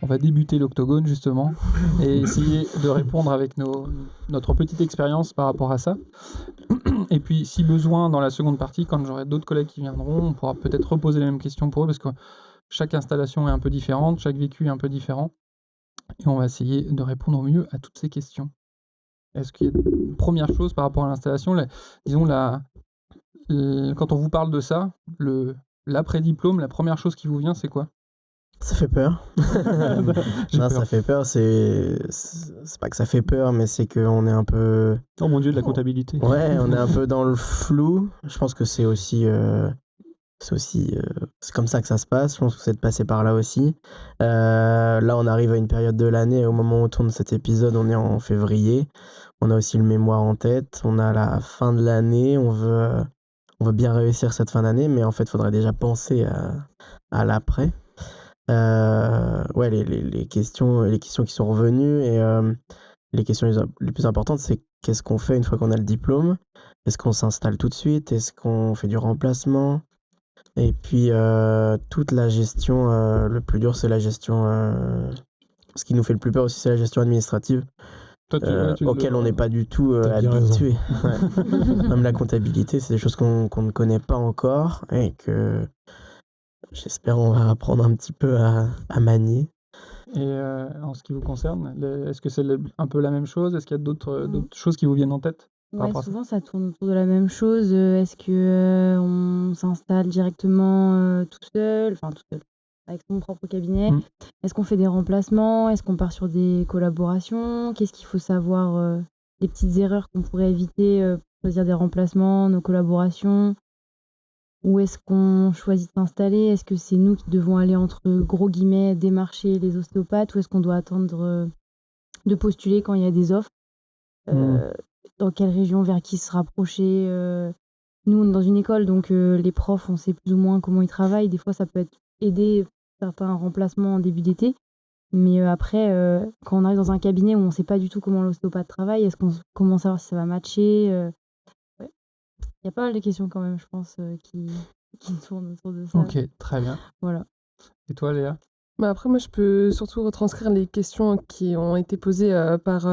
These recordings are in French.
On va débuter l'octogone justement et essayer de répondre avec notre petite expérience par rapport à ça. Et puis, si besoin, dans la seconde partie, quand j'aurai d'autres collègues qui viendront, on pourra peut-être reposer les mêmes questions pour eux parce que chaque installation est un peu différente, chaque vécu est un peu différent. Et on va essayer de répondre au mieux à toutes ces questions. Est-ce qu'il y a une première chose par rapport à l'installation, disons, quand on vous parle de ça, l'après-diplôme, la première chose qui vous vient, c'est quoi? Ça fait peur. J'ai Non, peur. ça fait peur, c'est pas que ça fait peur, mais c'est qu'on est un peu... Oh mon Dieu, de la comptabilité. Ouais, on est un peu dans le flou. Je pense que c'est aussi... c'est comme ça que ça se passe. Je pense que c'est de passer par là aussi. Là, on arrive à une période de l'année. Au moment où on tourne cet épisode, on est en février. On a aussi le mémoire en tête. On a la fin de l'année. On veut bien réussir cette fin d'année, mais en fait, il faudrait déjà penser à l'après. Ouais, les questions qui sont revenues et les questions les plus importantes, c'est qu'est-ce qu'on fait une fois qu'on a le diplôme? Est-ce qu'on s'installe tout de suite? Est-ce qu'on fait du remplacement? Et puis toute la gestion, le plus dur, c'est la gestion. Ce qui nous fait le plus peur aussi, c'est la gestion administrative, Toi, auquel on n'est pas du tout T'as bien habitué. Ouais. Même la comptabilité, c'est des choses qu'on ne connaît pas encore et que j'espère on va apprendre un petit peu à manier. Et en ce qui vous concerne, est-ce que c'est un peu la même chose? Est-ce qu'il y a d'autres choses qui vous viennent en tête par Ouais, rapport à ça? souvent ça tourne autour de la même chose. Est-ce que on s'installe directement tout seul, avec son propre cabinet? Est-ce qu'on fait des remplacements? Est-ce qu'on part sur des collaborations? Qu'est-ce qu'il faut savoir, les petites erreurs qu'on pourrait éviter pour choisir des remplacements, nos collaborations? Où est-ce qu'on choisit de s'installer? Est-ce que c'est nous qui devons aller entre gros guillemets «démarcher» les ostéopathes ou est-ce qu'on doit attendre de postuler quand il y a des offres? Dans quelle région, vers qui se rapprocher? Nous, on est dans une école, donc les profs, on sait plus ou moins comment ils travaillent. Des fois, ça peut aider certains remplacements en début d'été. Mais après, quand on arrive dans un cabinet où on ne sait pas du tout comment l'ostéopathe travaille, comment savoir si ça va matcher? Ouais. Il y a pas mal de questions quand même, je pense, qui tournent autour de ça. Ok, très bien. Voilà. Et toi, Léa? Bah après, moi, je peux surtout retranscrire les questions qui ont été posées par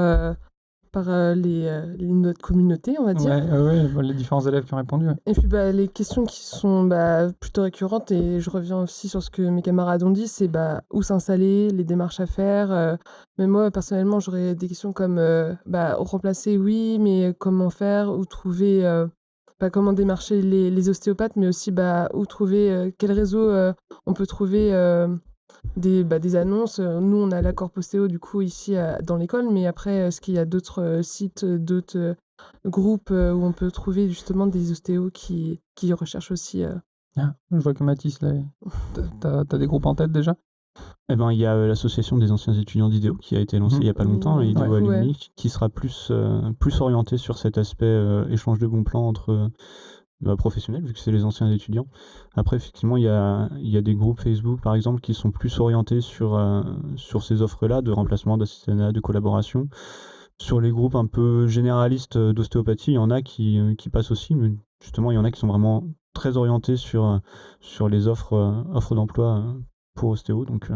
notre communauté, on va dire. Ouais, les différents élèves qui ont répondu. Ouais. Et puis les questions qui sont plutôt récurrentes, et je reviens aussi sur ce que mes camarades ont dit, c'est où s'installer, les démarches à faire. Mais moi, personnellement, j'aurais des questions comme remplacer, oui, mais comment faire, où trouver, comment démarcher les ostéopathes, mais aussi où trouver, quel réseau on peut trouver des annonces. Nous, on a l'accord postéo, du coup, ici dans l'école, mais après, est-ce qu'il y a d'autres sites, d'autres groupes où on peut trouver justement des ostéos qui recherchent aussi Ah, je vois que Mathis, là, t'as des groupes en tête déjà? Eh ben, il y a l'association des anciens étudiants d'IDEO qui a été lancée il n'y a pas longtemps, IDEO Alumni, qui sera plus orienté sur cet aspect échange de bons plans entre professionnels, vu que c'est les anciens étudiants. Après, effectivement, il y a des groupes Facebook, par exemple, qui sont plus orientés sur ces offres-là de remplacement, d'assistanat, de collaboration. Sur les groupes un peu généralistes d'ostéopathie, il y en a qui passent aussi, mais justement, il y en a qui sont vraiment très orientés sur les offres d'emploi pour ostéo. Donc,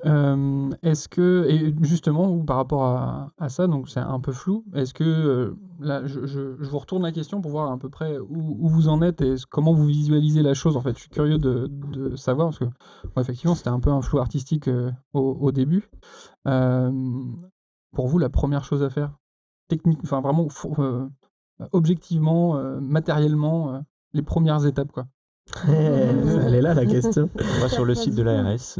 est-ce que, et justement, par rapport à ça, donc c'est un peu flou, est-ce que, là, je vous retourne la question pour voir à peu près où vous en êtes et comment vous visualisez la chose, en fait. Je suis curieux de savoir, parce que, effectivement, c'était un peu un flou artistique au début. Pour vous, la première chose à faire, enfin vraiment, objectivement, matériellement, les premières étapes, quoi. Elle est là, la question. on va sur le site de l'ARS.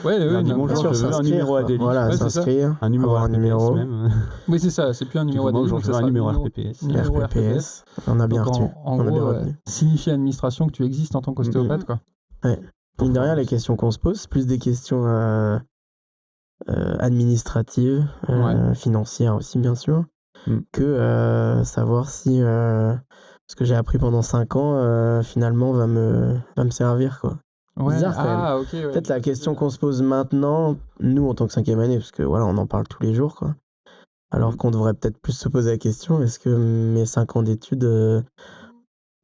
Ouais, bonjour, je veux un numéro ADELI. Voilà, Ouais, s'inscrire, un numéro avoir un RPPS numéro. même. Oui, c'est ça, c'est plus un numéro ADELI, Bonjour, je veux un numéro RPPS. Numéro RPPS, on a bien Donc, reçu. en On a bien gros, retenu. signifier à l'administration que tu existes en tant qu'ostéopathe, quoi. Ouais. Mine de rien, les questions qu'on se pose, c'est plus des questions administratives, financières aussi, bien sûr, que savoir si ce que j'ai appris pendant 5 ans, finalement, va me servir, quoi. Ouais. Bizarre, quand même. Ok, ouais. Peut-être la question qu'on se pose maintenant, nous, en tant que 5e année, parce que voilà, on en parle tous les jours, quoi. Alors qu'on devrait peut-être plus se poser la question, est-ce que mes 5 ans d'études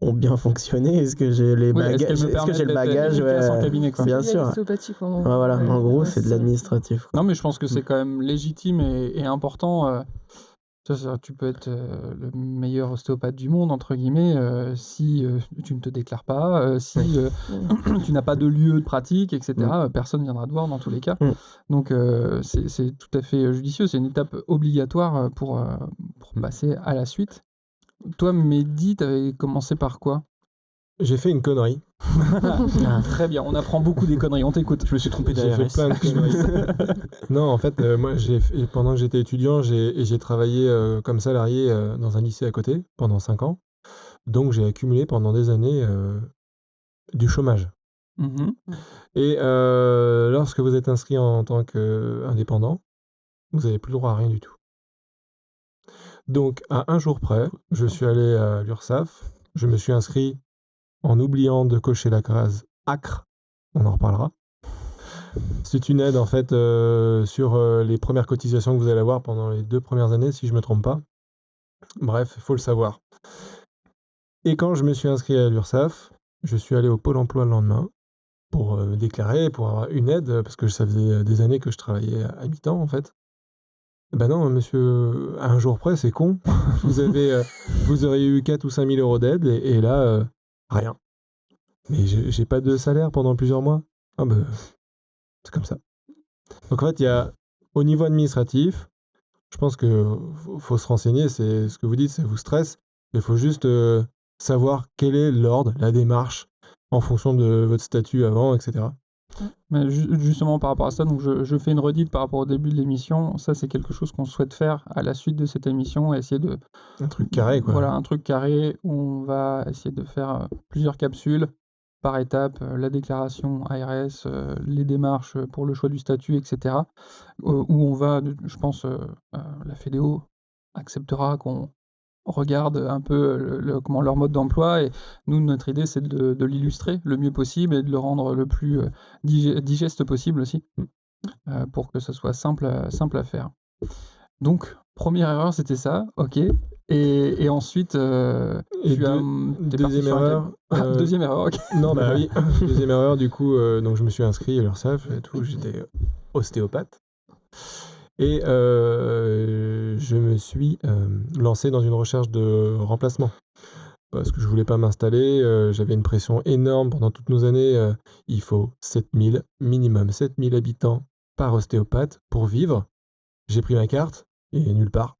ont bien fonctionné? Est-ce que j'ai les Oui, est-ce qu'elles bagages? me Est-ce que j'ai permettent le d'être bagage? efficace en Ouais, cabinet, quoi. bien Il y a sûr. l'ostéopathie, quoi. Ouais, voilà, Ouais, en gros, ouais, c'est de ça. l'administratif, quoi. Non, mais je pense que c'est quand même légitime et important. Tu peux être le meilleur ostéopathe du monde, entre guillemets, si tu ne te déclares pas, si tu n'as pas de lieu de pratique, etc., personne ne viendra te voir dans tous les cas. Donc c'est tout à fait judicieux, c'est une étape obligatoire pour passer à la suite. Toi, Mehdi, tu avais commencé par quoi? J'ai fait une connerie. Très bien, on apprend beaucoup des conneries, on t'écoute. Je me suis trompé J'ai fait d'ARS. plein de conneries. Non, en fait, moi, pendant que j'étais étudiant, j'ai travaillé comme salarié dans un lycée à côté pendant 5 ans. Donc, j'ai accumulé pendant des années du chômage. Mhm. Et lorsque vous êtes inscrit en tant qu'indépendant, vous n'avez plus le droit à rien du tout. Donc, à un jour près, je suis allé à l'URSSAF. Je me suis inscrit en oubliant de cocher la case ACRE. On en reparlera. C'est une aide en fait sur les premières cotisations que vous allez avoir pendant les 2 premières années, si je ne me trompe pas. Bref, il faut le savoir. Et quand je me suis inscrit à l'URSSAF, je suis allé au Pôle emploi le lendemain pour me déclarer, pour avoir une aide, parce que ça faisait des années que je travaillais à mi-temps en fait. Ben non, monsieur, à un jour près, c'est con. Vous auriez eu 4 ou 5 000 euros d'aide, et là, rien. Mais j'ai pas de salaire pendant plusieurs mois. Ah ben, c'est comme ça. Donc en fait, il y a, au niveau administratif, je pense que faut se renseigner, c'est ce que vous dites, ça vous stresse. Il faut juste savoir quel est l'ordre, la démarche, en fonction de votre statut avant, etc. Mais justement par rapport à ça, donc je fais une redite par rapport au début de l'émission. Ça, c'est quelque chose qu'on souhaite faire à la suite de cette émission, essayer de... Un truc carré, quoi. Voilà, un truc carré où on va essayer de faire plusieurs capsules par étape, la déclaration ARS, les démarches pour le choix du statut, etc. Où on va, je pense, la Fédéo acceptera qu'on regarde un peu comment leur mode d'emploi, et nous, notre idée, c'est de l'illustrer le mieux possible et de le rendre le plus digeste possible aussi, pour que ce soit simple à faire. Donc, première erreur, c'était ça, ok. Et ensuite, Et t'es parti deuxième sur un erreur, deuxième erreur, ok. Non, bah oui. Deuxième erreur, du coup, donc je me suis inscrit à l'URSSAF et tout, j'étais ostéopathe. Et je me suis lancé dans une recherche de remplacement. Parce que je voulais pas m'installer, j'avais une pression énorme pendant toutes nos années. Il faut 7000, minimum 7000 habitants par ostéopathe pour vivre. J'ai pris ma carte et nulle part.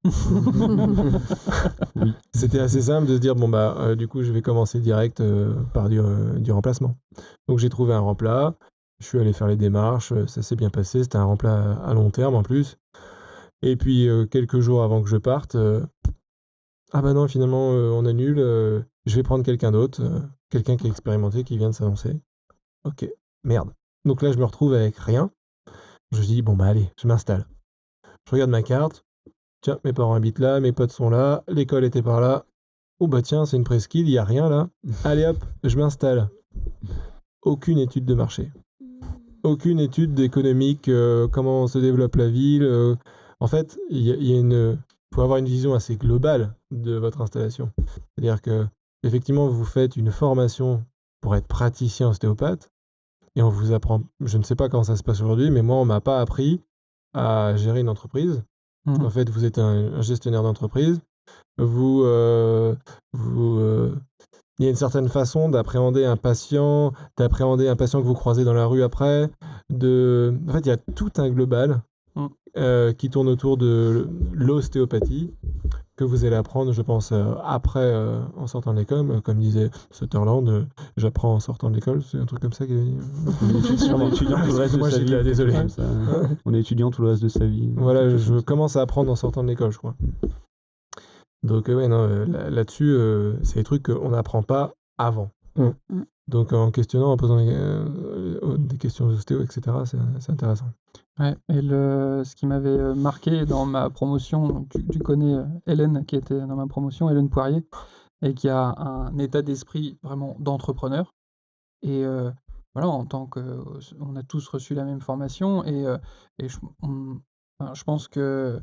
Oui. C'était assez simple de se dire, bon bah du coup je vais commencer direct par du remplacement. Donc j'ai trouvé un remplat, je suis allé faire les démarches, ça s'est bien passé, c'était un remplat à long terme en plus. Et puis quelques jours avant que je parte, ah bah non finalement on annule, je vais prendre quelqu'un d'autre, quelqu'un qui est expérimenté, qui vient de s'annoncer. Ok, merde. Donc là je me retrouve avec rien. Je dis, bon bah allez, je m'installe. Je regarde ma carte, tiens, mes parents habitent là, mes potes sont là, l'école était par là. Oh bah tiens, c'est une presqu'île, il n'y a rien là. Allez hop, je m'installe. Aucune étude de marché. Aucune étude économique, comment se développe la ville. En fait, faut avoir une vision assez globale de votre installation. C'est-à-dire que, effectivement, vous faites une formation pour être praticien ostéopathe, et on vous apprend, je ne sais pas comment ça se passe aujourd'hui, mais moi, on m'a pas appris à gérer une entreprise. En fait, vous êtes un gestionnaire d'entreprise. Il y a une certaine façon d'appréhender un patient que vous croisez dans la rue après. En fait, il y a tout un global qui tourne autour de l'ostéopathie que vous allez apprendre, je pense, après, en sortant de l'école. Comme disait Sutherland, j'apprends en sortant de l'école. C'est un truc comme ça qu'il avait dit. On est étudiant tout le reste de Moi, sa vie. j'étais là, désolé. On est étudiant tout le reste de sa vie. Voilà, je commence à apprendre en sortant de l'école, je crois. Donc ouais, non, là-dessus, c'est des trucs qu'on n'apprend pas avant. Donc en questionnant, en posant des questions ostéo, etc., c'est intéressant. Ouais, et ce qui m'avait marqué dans ma promotion, donc tu connais Hélène qui était dans ma promotion, Hélène Poirier, et qui a un état d'esprit vraiment d'entrepreneur. Et voilà, en tant que... On a tous reçu la même formation, et je pense que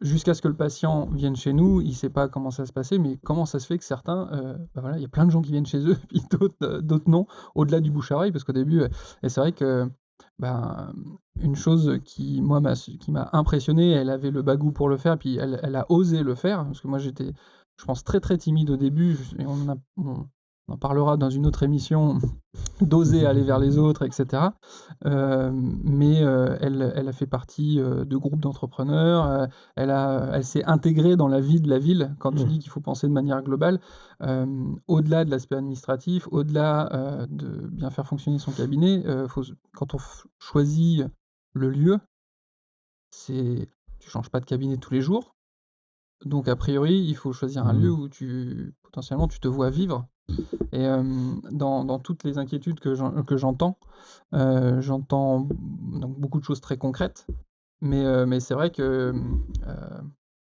jusqu'à ce que le patient vienne chez nous, il ne sait pas comment ça se passait, mais comment ça se fait que certains, il y a plein de gens qui viennent chez eux, puis d'autres non, au-delà du bouche à oreille, parce qu'au début, et c'est vrai que ben, une chose qui, moi, qui m'a impressionné, elle avait le bagou pour le faire, puis elle a osé le faire, parce que moi j'étais, je pense, très très timide au début, et on en parlera dans une autre émission, d'oser aller vers les autres, etc. Mais elle a fait partie de groupes d'entrepreneurs, elle s'est intégrée dans la vie de la ville. Quand tu dis qu'il faut penser de manière globale, au-delà de l'aspect administratif, au-delà de bien faire fonctionner son cabinet, quand on choisit le lieu, tu changes pas de cabinet tous les jours. Donc a priori, il faut choisir un lieu où potentiellement tu te vois vivre. Et dans toutes les inquiétudes que j'entends, j'entends donc beaucoup de choses très concrètes, mais c'est vrai que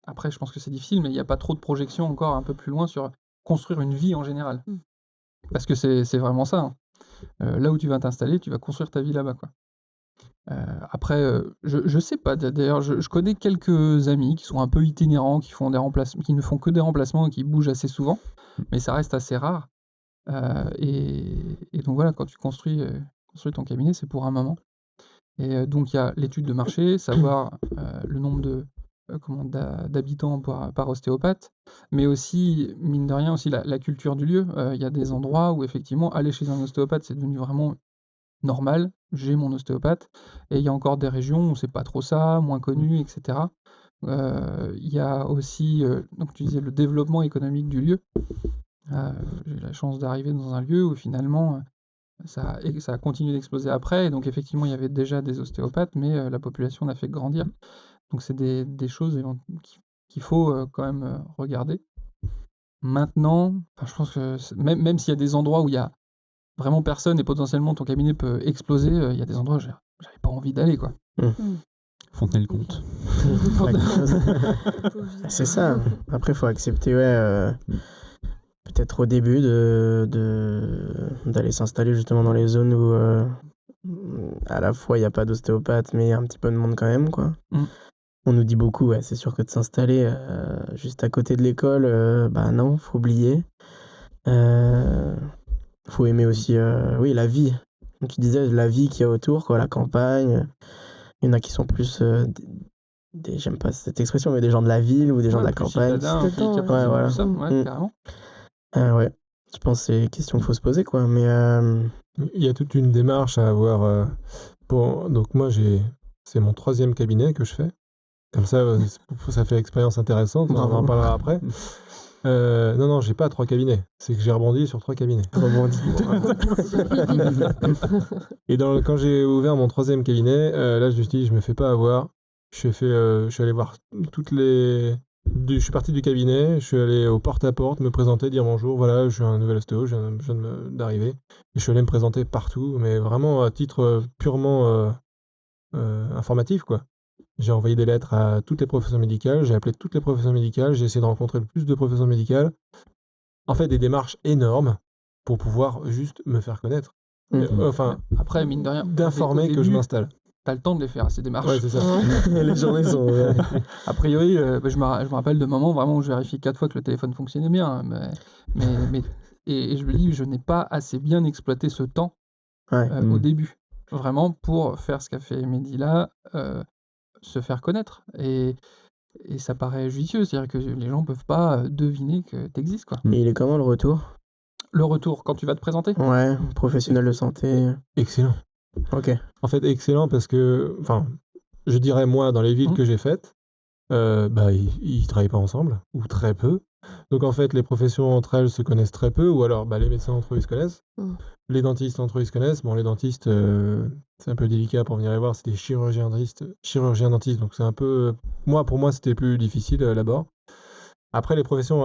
après, je pense que c'est difficile, mais il n'y a pas trop de projection encore un peu plus loin sur construire une vie en général. Parce que c'est vraiment ça. Hein. Là où tu vas t'installer, tu vas construire ta vie là-bas, quoi. Après, je sais pas. D'ailleurs, je connais quelques amis qui sont un peu itinérants, qui ne font que des remplacements et qui bougent assez souvent, mais ça reste assez rare. Et donc voilà, quand tu construis ton cabinet, c'est pour un moment. Et donc il y a l'étude de marché, savoir le nombre d'habitants par ostéopathe, mais aussi, mine de rien, aussi la culture du lieu. Il y a des endroits où effectivement aller chez un ostéopathe, c'est devenu vraiment normal. J'ai mon ostéopathe. Et il y a encore des régions où c'est pas trop ça, moins connu, etc. Il y a aussi, donc tu disais, le développement économique du lieu. J'ai eu la chance d'arriver dans un lieu où finalement ça a continué d'exploser après. Et donc effectivement, il y avait déjà des ostéopathes, mais la population n'a fait que grandir. Donc c'est des choses qu'il faut quand même regarder. Maintenant, je pense que même s'il y a des endroits où il y a vraiment personne et potentiellement ton cabinet peut exploser, il y a des endroits où j'avais pas envie d'aller, quoi. Fontenay-le-Comte. C'est ça. Après, il faut accepter, peut-être au début d'aller s'installer justement dans les zones où à la fois il n'y a pas d'ostéopathe, mais il y a un petit peu de monde quand même, quoi. On nous dit beaucoup, c'est sûr que de s'installer juste à côté de l'école, non, faut oublier. Faut aimer aussi la vie. Comme tu disais, la vie qu'il y a autour, quoi, la campagne. Il y en a qui sont plus j'aime pas cette expression, mais des gens de la ville ou des gens de la campagne. Voilà. Carrément. Je pense que c'est une question qu'il faut se poser, quoi. Mais il y a toute une démarche à avoir. Donc moi, c'est mon 3e cabinet que je fais. Comme ça, ça fait l'expérience intéressante. On en parlera après. Non, j'ai pas 3 cabinets. C'est que j'ai rebondi sur 3 cabinets. Et quand j'ai ouvert mon 3e cabinet, là, je me suis dit, je me fais pas avoir. Je suis allé voir je suis parti du cabinet, je suis allé au porte-à-porte, me présenter, dire bonjour, voilà, je suis un nouvel ostéo, je viens d'arriver. Et je suis allé me présenter partout, mais vraiment à titre purement informatif, quoi. J'ai envoyé des lettres à toutes les professions médicales, j'ai appelé toutes les professions médicales, j'ai essayé de rencontrer le plus de professions médicales. En fait, des démarches énormes pour pouvoir juste me faire connaître. Après, mine de rien, d'informer que je m'installe. T'as le temps de les faire, ces démarches. Ouais, c'est ça. Les journées sont... A priori, je me rappelle de moments vraiment où je vérifie 4 fois que le téléphone fonctionnait bien. Et je me dis, je n'ai pas assez bien exploité ce temps au début. Vraiment pour faire ce qu'a fait Mehdi là, se faire connaître. Et ça paraît judicieux, c'est-à-dire que les gens peuvent pas deviner que t'existes, quoi. Et il est comment le retour ? Le retour, quand tu vas te présenter ? Ouais, professionnel de santé. Excellent. Ok. En fait, excellent parce que, je dirais moi, dans les villes que j'ai faites, ils travaillent pas ensemble, ou très peu. Donc en fait, les professions entre elles se connaissent très peu, ou alors les médecins entre eux ils se connaissent. Les dentistes entre eux ils se connaissent. Bon, les dentistes, c'est un peu délicat pour venir les voir, c'est des chirurgiens-dentistes, donc c'est un peu... Pour moi, c'était plus difficile là-bas. Après, les professions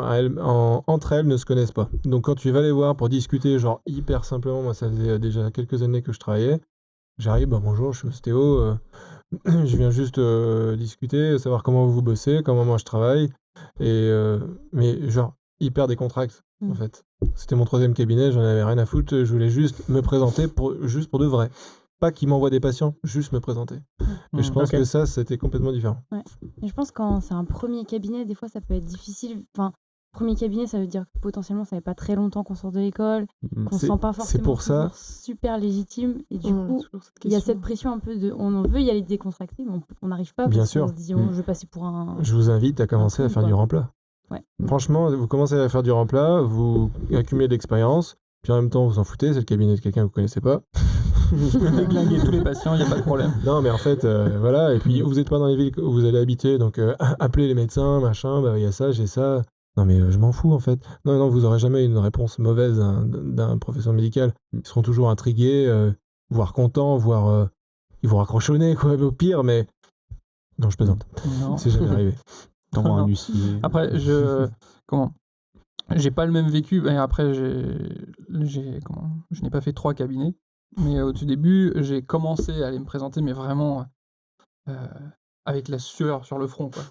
entre elles ne se connaissent pas. Donc quand tu vas les voir pour discuter, genre hyper simplement, moi ça faisait déjà quelques années que je travaillais, j'arrive, bonjour, je suis ostéo, je viens juste discuter, savoir comment vous bossez, comment moi je travaille, mais genre hyper décontracté en fait. C'était mon 3e cabinet, j'en avais rien à foutre, je voulais juste me présenter juste pour de vrai. pas qu'ils m'envoient des patients, juste me présenter. Et je pense que ça, c'était complètement différent. Ouais. Et je pense que quand c'est un premier cabinet, des fois, ça peut être difficile. Enfin, premier cabinet, ça veut dire que potentiellement, ça fait pas très longtemps qu'on sort de l'école, qu'on se sent pas forcément pour ça. super légitime. Et du coup, il y a cette pression un peu de... On veut y aller décontracté, mais on n'arrive pas. Bien parce sûr. qu'on se dit, je vais passer pour un... Je vous invite à commencer à faire du remplat. Ouais. Franchement, vous commencez à faire du remplat, vous accumulez de l'expérience, puis en même temps, vous en foutez, c'est le cabinet de quelqu'un que vous connaissez pas. Déglinguer tous les patients, il n'y a pas de problème. Non, mais en fait, voilà. Et puis, vous n'êtes pas dans les villes où vous allez habiter, donc appelez les médecins, machin, il y a ça, j'ai ça. Non, mais je m'en fous, en fait. Non, vous n'aurez jamais une réponse mauvaise d'un professeur médical. Ils seront toujours intrigués, voire contents, voire ils vont raccrochonner, quoi, au pire, mais... Non, je plaisante. Non. C'est jamais arrivé. T'envoies un huissier. Après, j'ai pas le même vécu. Et après, je n'ai pas fait 3 cabinets. Mais au tout début, j'ai commencé à aller me présenter, mais vraiment avec la sueur sur le front, quoi.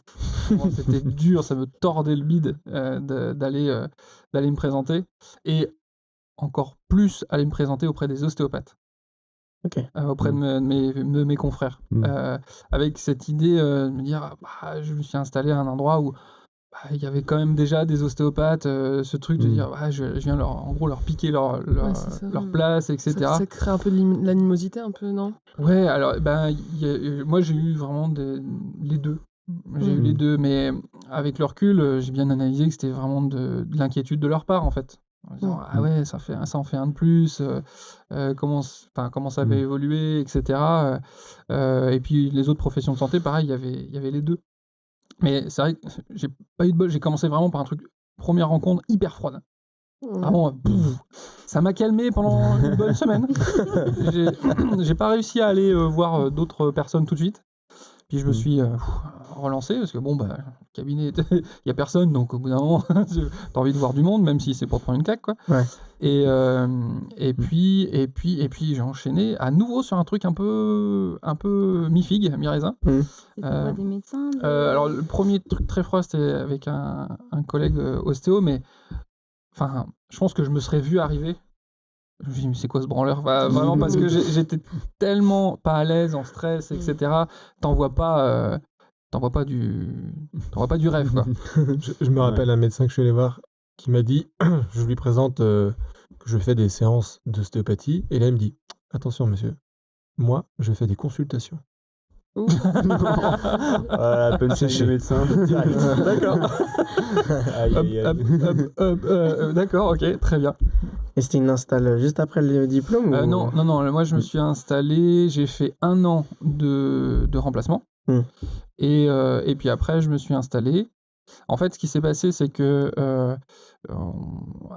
Vraiment, c'était dur, ça me tordait le bide d'aller me présenter. Et encore plus aller me présenter auprès des ostéopathes. Auprès de mes confrères. Avec cette idée de me dire, je me suis installé à un endroit où il y avait quand même déjà des ostéopathes, ce truc de dire je viens leur piquer leur place, etc. Ça crée un peu de l'animosité, un peu, non? Ouais, alors moi j'ai eu vraiment les deux. J'ai eu les deux, mais avec le recul, j'ai bien analysé que c'était vraiment de l'inquiétude de leur part, en fait. En disant, ah ouais, ça en fait un de plus, comment ça va évoluer, etc. Et puis les autres professions de santé, pareil, il y avait les deux. Mais c'est vrai que j'ai pas eu de bol, j'ai commencé vraiment par un truc, première rencontre hyper froide. Vraiment, ça m'a calmé pendant une bonne semaine. J'ai pas réussi à aller voir d'autres personnes tout de suite. Puis je me suis relancé parce que cabinet, il y a personne, donc au bout d'un moment, t'as envie de voir du monde, même si c'est pour te prendre une claque, quoi. Ouais. Et puis j'ai enchaîné à nouveau sur un truc un peu mi-figue, mi-raisin. C'était des médecins Alors le premier truc très froid, c'était avec un collègue ostéo, mais enfin, je pense que je me serais vu arriver. Je me suis dit, mais c'est quoi ce branleur? Vraiment, parce que j'étais tellement pas à l'aise, en stress, etc. T'envoies pas du rêve, quoi. Je me rappelle un médecin que je suis allé voir qui m'a dit, je lui présente que je fais des séances d'ostéopathie, et là il me dit, attention monsieur, moi je fais des consultations. Voilà, punchline chez médecin. D'accord. D'accord, ok, très bien. Et c'était une install juste après le diplôme ou... Non, moi je me suis installé, j'ai fait 1 an de remplacement. Et puis après, je me suis installé. En fait, ce qui s'est passé, c'est que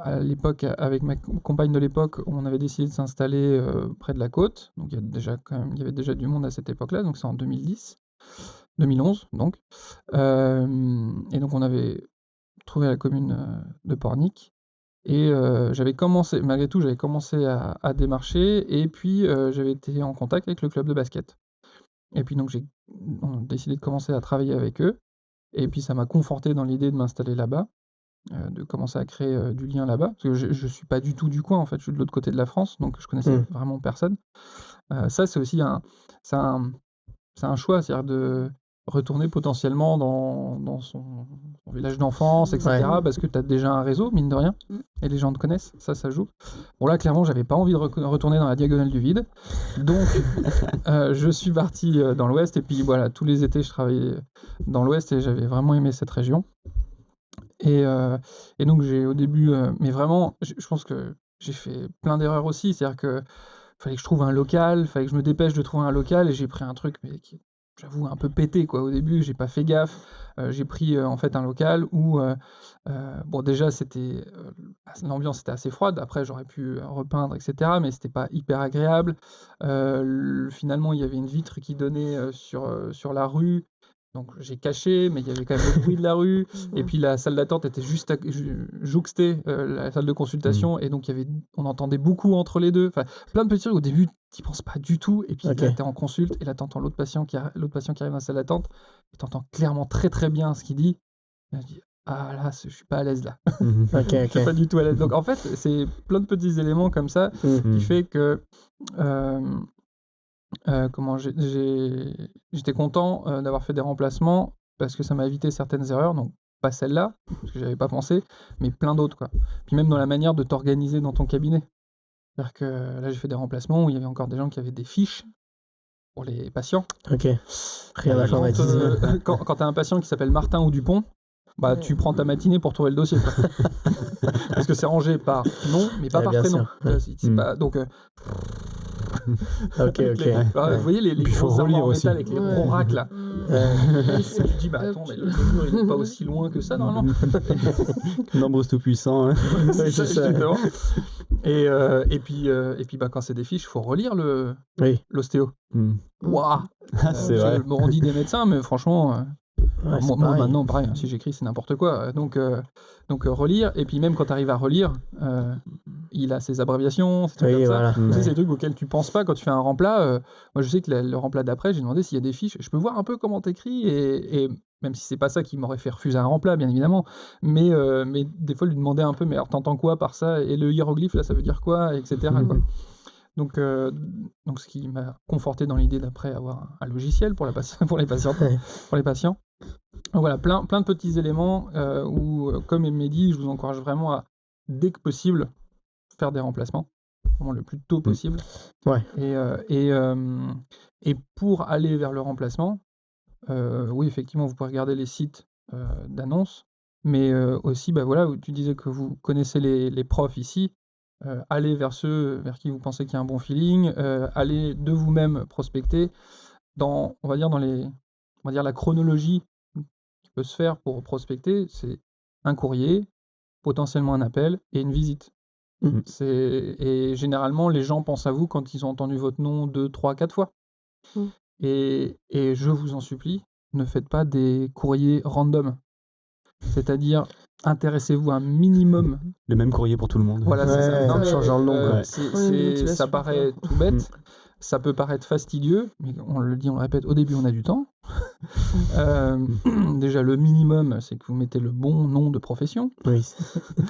à l'époque, avec ma compagne de l'époque, on avait décidé de s'installer près de la côte. Donc il y avait déjà du monde à cette époque-là, donc c'est en 2011 donc. Et donc on avait trouvé la commune de Pornic. Et malgré tout, j'avais commencé à démarcher, et puis j'avais été en contact avec le club de basket. Et puis donc on a décidé de commencer à travailler avec eux. Et puis ça m'a conforté dans l'idée de m'installer là-bas, de commencer à créer du lien là-bas. Parce que je suis pas du tout du coin, en fait, je suis de l'autre côté de la France, donc je connaissais vraiment personne. Ça, c'est aussi c'est un choix, c'est-à-dire de retourner potentiellement dans son village d'enfance, etc. Parce que tu as déjà un réseau, mine de rien, et les gens te connaissent, ça joue. Bon là, clairement, j'avais pas envie de retourner dans la diagonale du vide, donc je suis parti dans l'Ouest, et puis voilà, tous les étés, je travaillais dans l'Ouest, et j'avais vraiment aimé cette région. Et donc j'ai au début, mais vraiment, je pense que j'ai fait plein d'erreurs aussi, c'est-à-dire que fallait que je trouve un local, fallait que je me dépêche de trouver un local, et j'ai pris un truc mais qui, j'avoue, un peu pété, quoi. Au début, j'ai pas fait gaffe. J'ai pris en fait un local où déjà l'ambiance était assez froide. Après, j'aurais pu repeindre, etc. Mais c'était pas hyper agréable. Finalement, il y avait une vitre qui donnait sur la rue. Donc j'ai caché, mais il y avait quand même le bruit de la rue. Et puis la salle d'attente était juste jouxtée la salle de consultation. Et donc on entendait beaucoup entre les deux. Enfin, plein de petits trucs. Au début, t'y penses pas du tout. Et puis là, t'es en consulte, et là, t'entends l'autre patient qui arrive dans la salle d'attente. Et t'entends clairement très très bien ce qu'il dit. Et là, je dis, ah là, je suis pas à l'aise là. Je suis pas du tout à l'aise. Donc en fait, c'est plein de petits éléments comme ça qui fait que j'étais content d'avoir fait des remplacements parce que ça m'a évité certaines erreurs, donc pas celle-là, parce que j'avais pas pensé, mais plein d'autres, quoi. Puis même dans la manière de t'organiser dans ton cabinet. C'est-à-dire que là, j'ai fait des remplacements où il y avait encore des gens qui avaient des fiches pour les patients. Ok. Rien à informatiser. Quand tu as un patient qui s'appelle Martin ou Dupont, bah, tu prends ta matinée pour trouver le dossier, quoi. Parce que c'est rangé par nom, mais pas par bien prénom. sûr, ouais. C'est pas, donc, Ok. vous voyez les Puis il faut grosses armoires relire en aussi. métal avec les gros racks là. Tu te dis, bah attends, mais le mur il est pas aussi loin que ça normalement. Nombre tout puissant. Hein. C'est ça, exactement. Et puis bah, quand c'est des fiches, il faut relire l'ostéo. Waouh! C'est vrai. Je me rendis des médecins, mais franchement, Ouais, moi pareil. maintenant, pareil, si j'écris, c'est n'importe quoi. Donc relire, et puis même quand tu arrives à relire, il a ses abréviations, ces trucs Oui, comme ça. voilà. Tu sais, ces trucs auxquels tu penses pas quand tu fais un remplat. Moi, je sais que le remplat d'après, j'ai demandé s'il y a des fiches. Je peux voir un peu comment t'écris, et même si c'est pas ça qui m'aurait fait refuser un remplat, bien évidemment, mais des fois lui demander un peu, mais alors t'entends quoi par ça, et le hiéroglyphe là, ça veut dire quoi, etc. quoi. Donc ce qui m'a conforté dans l'idée d'après avoir un logiciel pour les patients. Donc voilà, plein de petits éléments où, comme il m'a dit, je vous encourage vraiment à, dès que possible, faire des remplacements, vraiment le plus tôt possible. Ouais. Et pour aller vers le remplacement, oui, effectivement, vous pouvez regarder les sites d'annonces, mais aussi, bah voilà, tu disais que vous connaissez les profs ici. Allez vers ceux vers qui vous pensez qu'il y a un bon feeling, allez de vous-même prospecter on va dire la chronologie qui peut se faire pour prospecter, c'est un courrier, potentiellement un appel et une visite. Mhm. Et généralement, les gens pensent à vous quand ils ont entendu votre nom 2, 3, 4 fois. Et je vous en supplie, ne faites pas des courriers random. C'est-à-dire, intéressez-vous un minimum. Le même courrier pour tout le monde. Voilà, c'est ça. Ouais, Non, mais, changeant le nom, quoi. ça paraît tout bête, ça peut paraître fastidieux, mais on le dit, on le répète, au début on a du temps. Déjà, le minimum, c'est que vous mettez le bon nom de profession. Oui.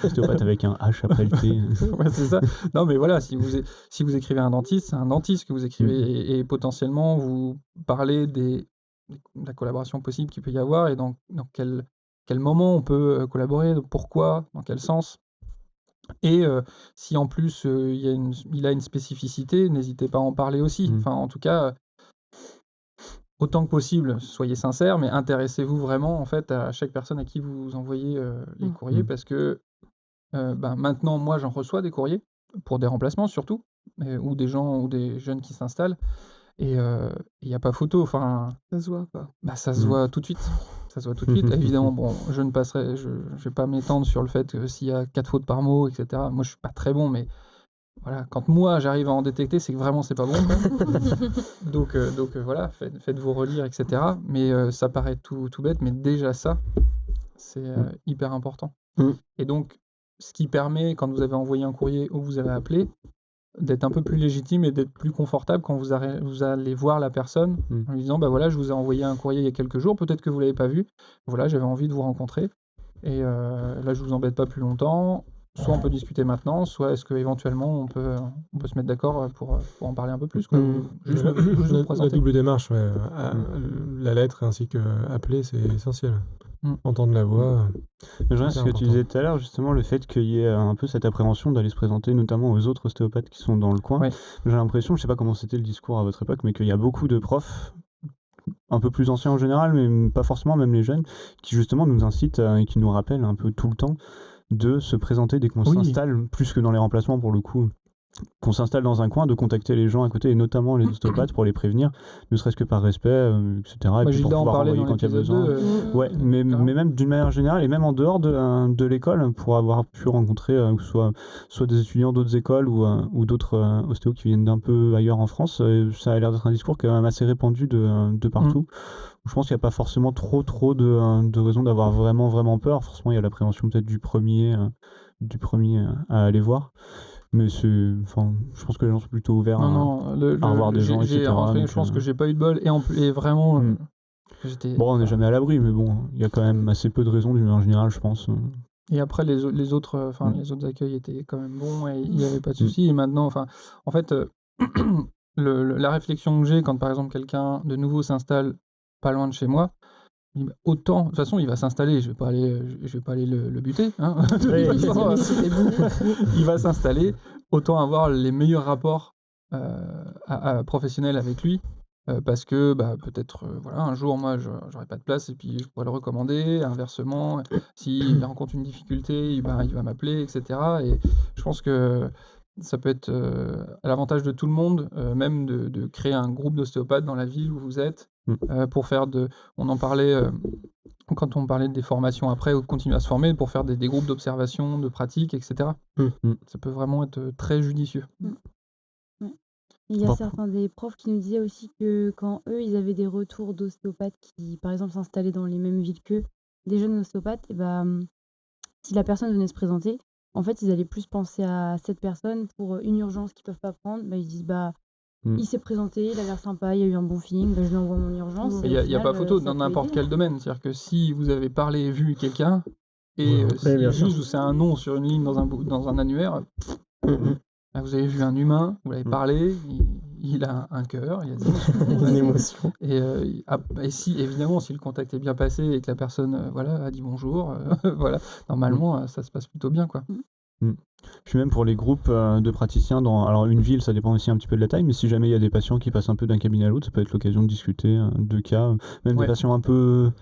Ostéopathe avec un H après le T. Ouais, c'est ça. Non, mais voilà, si vous écrivez un dentiste, c'est un dentiste que vous écrivez, et potentiellement vous parlez de la collaboration possible qu'il peut y avoir, et dans quel moment on peut collaborer, pourquoi, dans quel sens. Et si en plus il a une spécificité, n'hésitez pas à en parler aussi. Enfin, en tout cas, autant que possible, soyez sincères, mais intéressez-vous vraiment en fait à chaque personne à qui vous envoyez les courriers, parce que maintenant, moi, j'en reçois des courriers pour des remplacements surtout, ou des gens ou des jeunes qui s'installent, et il n'y a pas photo. Enfin, Ça se voit, quoi. bah, ça se voit tout de suite. Ça se voit tout de suite. Évidemment, bon, je vais pas m'étendre sur le fait que s'il y a 4 fautes par mot, etc. Moi, je suis pas très bon, mais voilà, quand moi j'arrive à en détecter, c'est que vraiment c'est pas bon, quoi. Donc voilà, faites-vous relire, etc. Mais ça paraît tout bête, mais déjà ça, c'est hyper important. Et donc, ce qui permet, quand vous avez envoyé un courrier ou vous avez appelé, d'être un peu plus légitime et d'être plus confortable quand vous allez voir la personne en lui disant, bah voilà, je vous ai envoyé un courrier il y a quelques jours, peut-être que vous l'avez pas vu, voilà, j'avais envie de vous rencontrer, et là je vous embête pas plus longtemps, soit on peut discuter maintenant, soit est-ce qu'éventuellement on peut se mettre d'accord pour en parler un peu plus, quoi. Juste vous La présenter. double démarche, ouais. La lettre ainsi que appeler, c'est essentiel. Entendre la voix. Je reviens sur ce que tu disais tout à l'heure, justement, le fait qu'il y ait un peu cette appréhension d'aller se présenter, notamment aux autres ostéopathes qui sont dans le coin. Ouais. J'ai l'impression, je sais pas comment c'était le discours à votre époque, mais qu'il y a beaucoup de profs, un peu plus anciens en général, mais pas forcément, même les jeunes, qui justement nous incitent et qui nous rappellent un peu tout le temps de se présenter dès qu'on s'installe, plus que dans les remplacements pour le coup. Qu'on s'installe dans un coin, de contacter les gens à côté, et notamment les ostéopathes, pour les prévenir, ne serait-ce que par respect, etc. Et puis pour pouvoir envoyer quand il y a besoin. Ouais, mais même d'une manière générale, et même en dehors de l'école, pour avoir pu rencontrer soit des étudiants d'autres écoles ou d'autres ostéos qui viennent d'un peu ailleurs en France, ça a l'air d'être un discours quand même assez répandu de partout. Je pense qu'il n'y a pas forcément trop de raisons d'avoir vraiment peur. Forcément, il y a l'appréhension peut-être du premier à aller voir. Mais je pense que les gens sont plutôt ouverts à revoir des gens, etc. Je pense que j'ai pas eu de bol, et vraiment, on n'est jamais à l'abri, mais bon, il y a quand même assez peu de raisons d'une manière générale, je pense. Et après, les autres accueils étaient quand même bons, et il n'y avait pas de souci. Et maintenant, en fait, la réflexion que j'ai quand, par exemple, quelqu'un de nouveau s'installe pas loin de chez moi, je me dis, bah, autant... De toute façon, il va s'installer, je vais pas aller le buter, hein. Oui, Il va s'installer, autant avoir les meilleurs rapports professionnels avec lui, parce que bah, peut-être voilà, un jour, moi, j'aurai pas de place et puis je pourrais le recommander, inversement, s'il rencontre une difficulté, il va m'appeler, etc. Et je pense que ça peut être à l'avantage de tout le monde, même de créer un groupe d'ostéopathes dans la ville où vous êtes, pour faire on en parlait quand on parlait des formations après, ou de continuer à se former, pour faire des groupes d'observation, de pratique, etc. Ça peut vraiment être très judicieux. Ouais. Il y a certains des profs qui nous disaient aussi que quand eux, ils avaient des retours d'ostéopathes qui, par exemple, s'installaient dans les mêmes villes qu'eux, des jeunes ostéopathes, et si la personne venait se présenter, en fait, ils allaient plus penser à cette personne pour une urgence qu'ils peuvent pas prendre. Ils disent il s'est présenté, il a l'air sympa, il y a eu un bon feeling, je lui envoie mon urgence. Il n'y a pas photo dans n'importe quel domaine. C'est-à-dire que si vous avez parlé et vu quelqu'un, et juste où c'est un nom sur une ligne dans un annuaire, vous avez vu un humain, vous l'avez parlé, il a un cœur, il y a une émotion. Et si, évidemment, si le contact est bien passé et que la personne a dit bonjour, voilà, normalement, ça se passe plutôt bien, quoi. Puis même pour les groupes de praticiens, alors une ville, ça dépend aussi un petit peu de la taille, mais si jamais il y a des patients qui passent un peu d'un cabinet à l'autre, ça peut être l'occasion de discuter de cas, même des patients un peu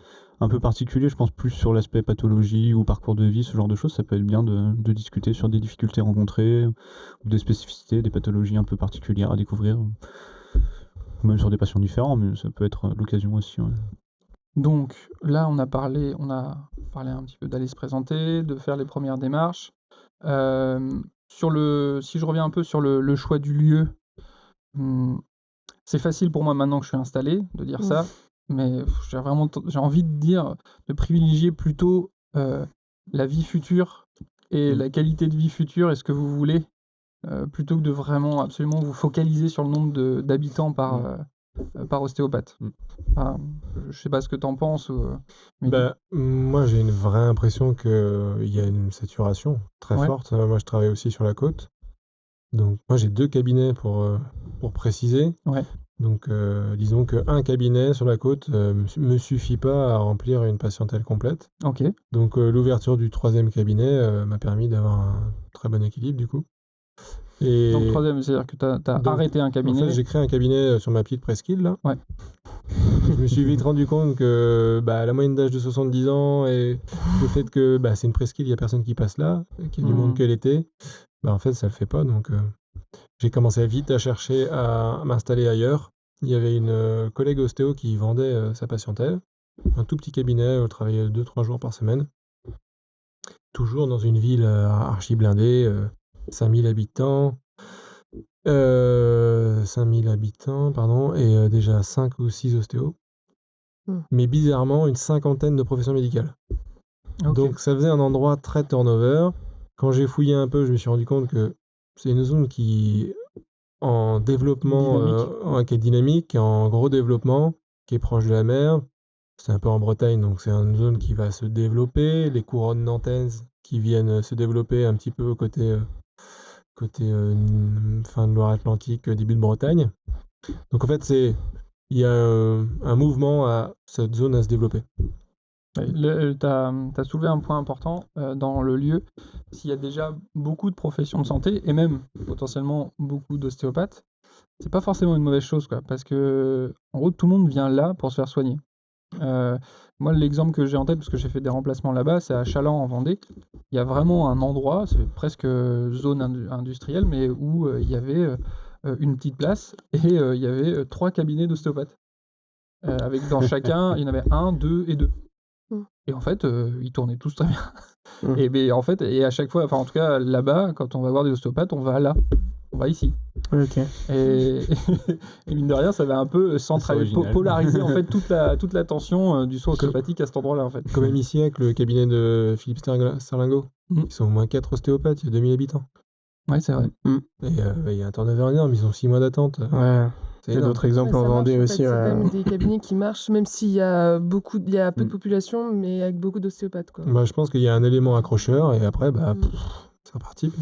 particuliers, je pense plus sur l'aspect pathologie ou parcours de vie, ce genre de choses, ça peut être bien de discuter sur des difficultés rencontrées, ou des spécificités, des pathologies un peu particulières à découvrir, ou même sur des patients différents, mais ça peut être l'occasion aussi. Ouais. Donc là, on a parlé un petit peu d'aller se présenter, de faire les premières démarches. Si je reviens un peu sur le choix du lieu, c'est facile pour moi maintenant que je suis installé de dire ça, mais j'ai envie de dire de privilégier plutôt la vie future et la qualité de vie future et ce que vous voulez, plutôt que de vraiment absolument vous focaliser sur le nombre d'habitants par ostéopathe. Je sais pas ce que t'en penses. Moi, j'ai une vraie impression qu'il y a une saturation très forte. Moi, je travaille aussi sur la côte. Donc, moi, j'ai 2 cabinets pour préciser. Ouais. Donc, disons qu'un cabinet sur la côte me suffit pas à remplir une patientèle complète. Ok. Donc, l'ouverture du 3e cabinet m'a permis d'avoir un très bon équilibre, du coup. Et donc, 3e, c'est-à-dire que t'as arrêté un cabinet. En fait, j'ai créé un cabinet sur ma petite presqu'île, là. Ouais. Je me suis vite rendu compte que la moyenne d'âge de 70 ans et le fait que c'est une presqu'île, il n'y a personne qui passe là, qu'il y a du monde que l'été, en fait, ça le fait pas. Donc, j'ai commencé vite à chercher à m'installer ailleurs. Il y avait une collègue ostéo qui vendait sa patientèle. Un tout petit cabinet, elle travaillait 2-3 jours par semaine. Toujours dans une ville archi blindée, 5000 habitants. 5000 habitants, pardon, et déjà 5 ou 6 ostéos. Mais bizarrement, une 50aine de professions médicales. Okay. Donc ça faisait un endroit très turnover. Quand j'ai fouillé un peu, je me suis rendu compte que c'est une zone qui en développement, qui est dynamique, qui est en gros développement, qui est proche de la mer. C'est un peu en Bretagne, donc c'est une zone qui va se développer. Les couronnes nantaises qui viennent se développer un petit peu côté fin de Loire-Atlantique, début de Bretagne. Donc en fait, il y a un mouvement à cette zone à se développer. T'as soulevé un point important dans le lieu. S'il y a déjà beaucoup de professions de santé et même potentiellement beaucoup d'ostéopathes, c'est pas forcément une mauvaise chose, quoi, parce que en gros tout le monde vient là pour se faire soigner. Moi, l'exemple que j'ai en tête, parce que j'ai fait des remplacements là-bas, c'est à Chaland en Vendée. Il y a vraiment un endroit, c'est presque zone industrielle, mais où il y avait une petite place et il y avait 3 cabinets d'ostéopathes. Avec dans chacun, il y en avait 1, 2 et 2. Et en fait, ils tournaient tous très bien. Et à chaque fois, enfin en tout cas là-bas, quand on va voir des ostéopathes, on va là. On va ici. Ok. Et mine de rien, ça va un peu polariser en fait toute l'attention du soin ostéopathique à cet endroit-là en fait. Quand même ici avec le cabinet de Philippe Sterlingo, ils sont au moins 4 ostéopathes, il y a 2000 habitants. Ouais, c'est vrai. Et il y a un turnover énorme, ils ont 6 mois d'attente. Ouais. Il y a d'autres exemples en Vendée aussi. C'est quand même des cabinets qui marchent, même s'il y a peu de population, mais avec beaucoup d'ostéopathes, quoi. Je pense qu'il y a un élément accrocheur et après, c'est reparti.